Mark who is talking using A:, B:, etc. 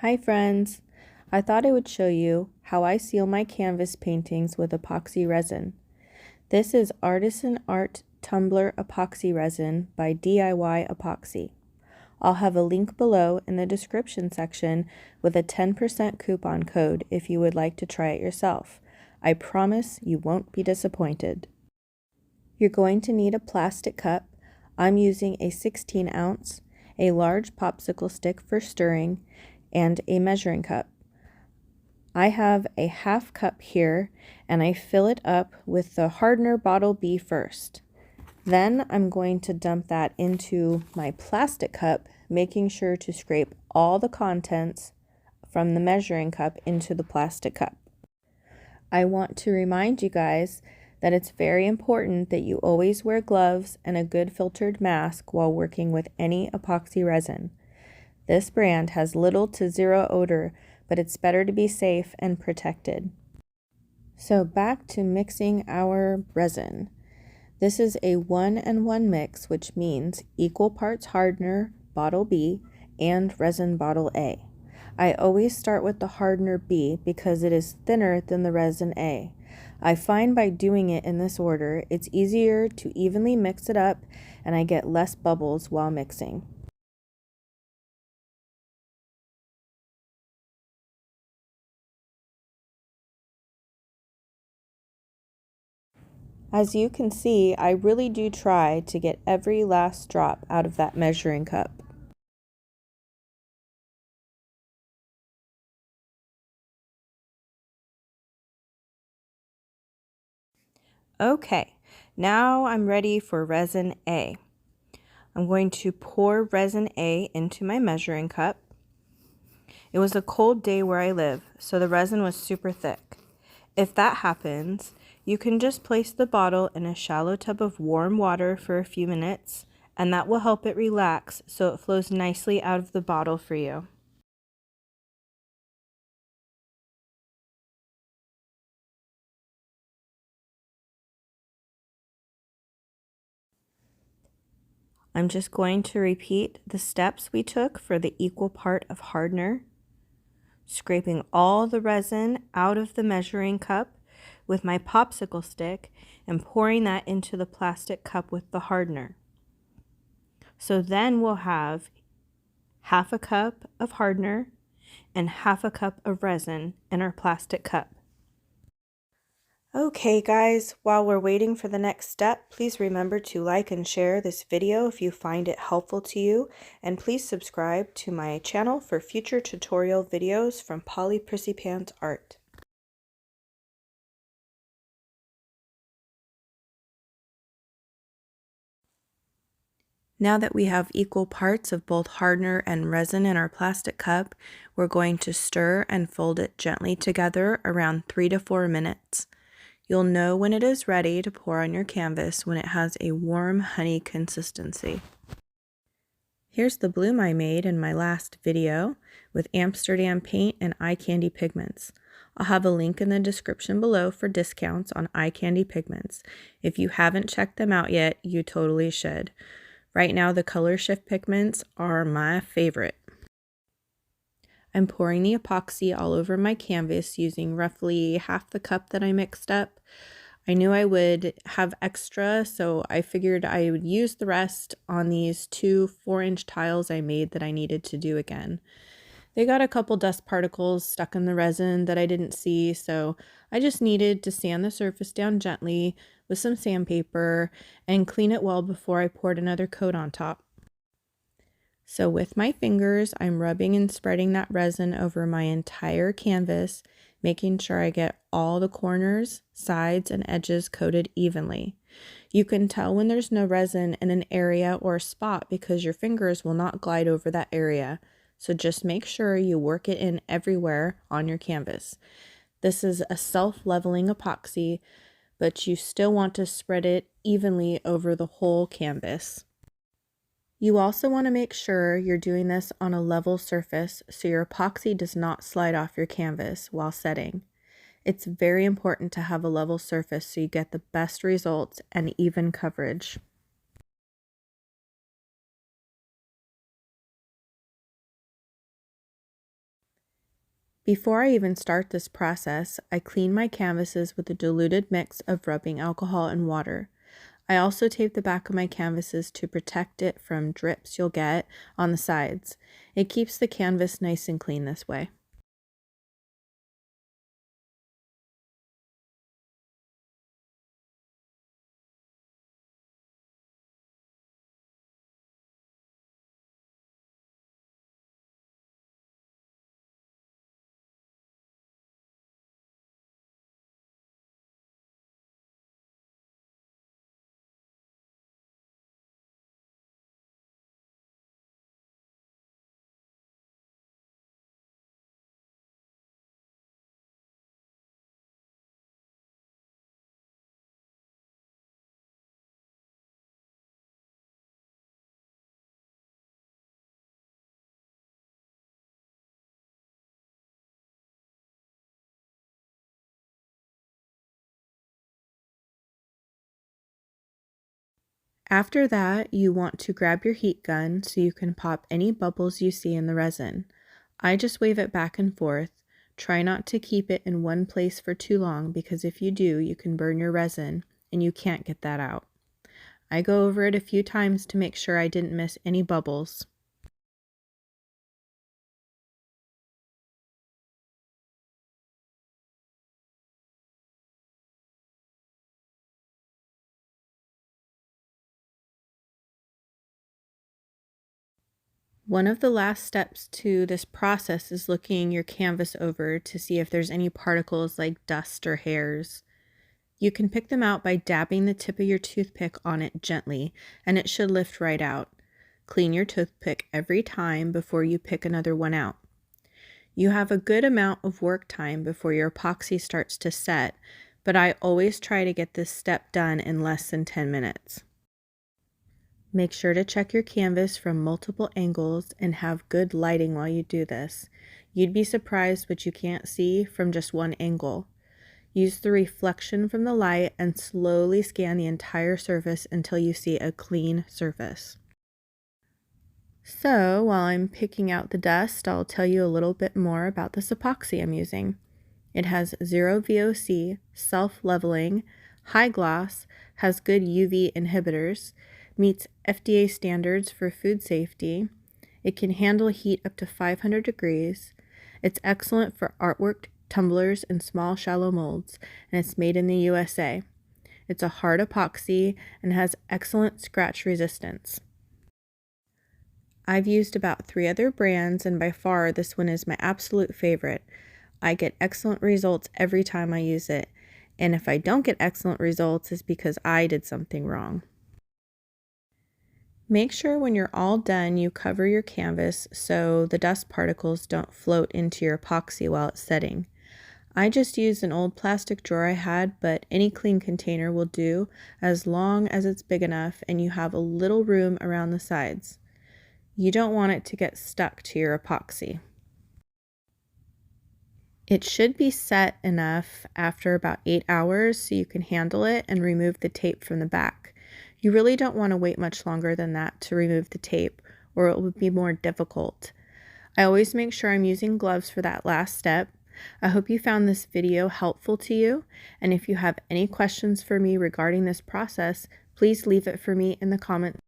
A: Hi friends! I thought I would show you how I seal my canvas paintings with epoxy resin. This is Artisan Art Tumbler Epoxy Resin by DIY Epoxy. I'll have a link below in the description section with a 10% coupon code if you would like to try it yourself. I promise you won't be disappointed. You're going to need a plastic cup. I'm using a 16 ounce, a large popsicle stick for stirring, and a measuring cup. I have a half cup here and I fill it up with the hardener bottle B first. Then I'm going to dump that into my plastic cup, making sure to scrape all the contents from the measuring cup into the plastic cup. I want to remind you guys that it's very important that you always wear gloves and a good filtered mask while working with any epoxy resin. This brand has little to zero odor, but it's better to be safe and protected. So back to mixing our resin. This is a 1-and-1 mix, which means equal parts hardener, bottle B, and resin, bottle A. I always start with the hardener B because it is thinner than the resin A. I find by doing it in this order, it's easier to evenly mix it up and I get less bubbles while mixing. As you can see, I really do try to get every last drop out of that measuring cup. Okay, now I'm ready for resin A. I'm going to pour resin A into my measuring cup. It was a cold day where I live, so the resin was super thick. If that happens, you can just place the bottle in a shallow tub of warm water for a few minutes, and that will help it relax so it flows nicely out of the bottle for you. I'm just going to repeat the steps we took for the equal part of hardener, scraping all the resin out of the measuring cup with my popsicle stick and pouring that into the plastic cup with the hardener. So then we'll have half a cup of hardener and half a cup of resin in our plastic cup. Okay guys, while we're waiting for the next step, please remember to like and share this video if you find it helpful to you, and please subscribe to my channel for future tutorial videos from Polly Prissy Pants Art. Now that we have equal parts of both hardener and resin in our plastic cup, we're going to stir and fold it gently together around 3 to 4 minutes. You'll know when it is ready to pour on your canvas when it has a warm honey consistency. Here's the bloom I made in my last video with Amsterdam paint and eye candy pigments. I'll have a link in the description below for discounts on eye candy pigments. If you haven't checked them out yet, you totally should. Right now, the color shift pigments are my favorite. I'm pouring the epoxy all over my canvas using roughly half the cup that I mixed up. I knew I would have extra, so I figured I would use the rest on these 2 4-inch tiles I made that I needed to do again. They got a couple dust particles stuck in the resin that I didn't see, so I just needed to sand the surface down gently with some sandpaper and clean it well before I poured another coat on top. So with my fingers, I'm rubbing and spreading that resin over my entire canvas, making sure I get all the corners, sides, and edges coated evenly. You can tell when there's no resin in an area or a spot because your fingers will not glide over that area. So just make sure you work it in everywhere on your canvas. This is a self-leveling epoxy, but you still want to spread it evenly over the whole canvas. You also want to make sure you're doing this on a level surface so your epoxy does not slide off your canvas while setting. It's very important to have a level surface so you get the best results and even coverage. Before I even start this process, I clean my canvases with a diluted mix of rubbing alcohol and water. I also tape the back of my canvases to protect it from drips you'll get on the sides. It keeps the canvas nice and clean this way. After that, you want to grab your heat gun so you can pop any bubbles you see in the resin. I just wave it back and forth. Try not to keep it in one place for too long because if you do, you can burn your resin and you can't get that out. I go over it a few times to make sure I didn't miss any bubbles. One of the last steps to this process is looking your canvas over to see if there's any particles like dust or hairs. You can pick them out by dabbing the tip of your toothpick on it gently, and it should lift right out. Clean your toothpick every time before you pick another one out. You have a good amount of work time before your epoxy starts to set, but I always try to get this step done in less than 10 minutes. Make sure to check your canvas from multiple angles and have good lighting while you do this. You'd be surprised what you can't see from just one angle. Use the reflection from the light and slowly scan the entire surface until you see a clean surface. So while I'm picking out the dust, I'll tell you a little bit more about this epoxy I'm using. It has 0 VOC, self-leveling, high gloss, has good UV inhibitors, meets FDA standards for food safety. It can handle heat up to 500 degrees. It's excellent for artwork, tumblers, and small shallow molds, and it's made in the USA. It's a hard epoxy and has excellent scratch resistance. I've used about 3 other brands, and by far this one is my absolute favorite. I get excellent results every time I use it, and if I don't get excellent results, it's because I did something wrong. Make sure when you're all done you cover your canvas so the dust particles don't float into your epoxy while it's setting. I just used an old plastic drawer I had, but any clean container will do as long as it's big enough and you have a little room around the sides. You don't want it to get stuck to your epoxy. It should be set enough after about 8 hours so you can handle it and remove the tape from the back. You really don't want to wait much longer than that to remove the tape, or it would be more difficult. I always make sure I'm using gloves for that last step. I hope you found this video helpful to you, and if you have any questions for me regarding this process, please leave it for me in the comments.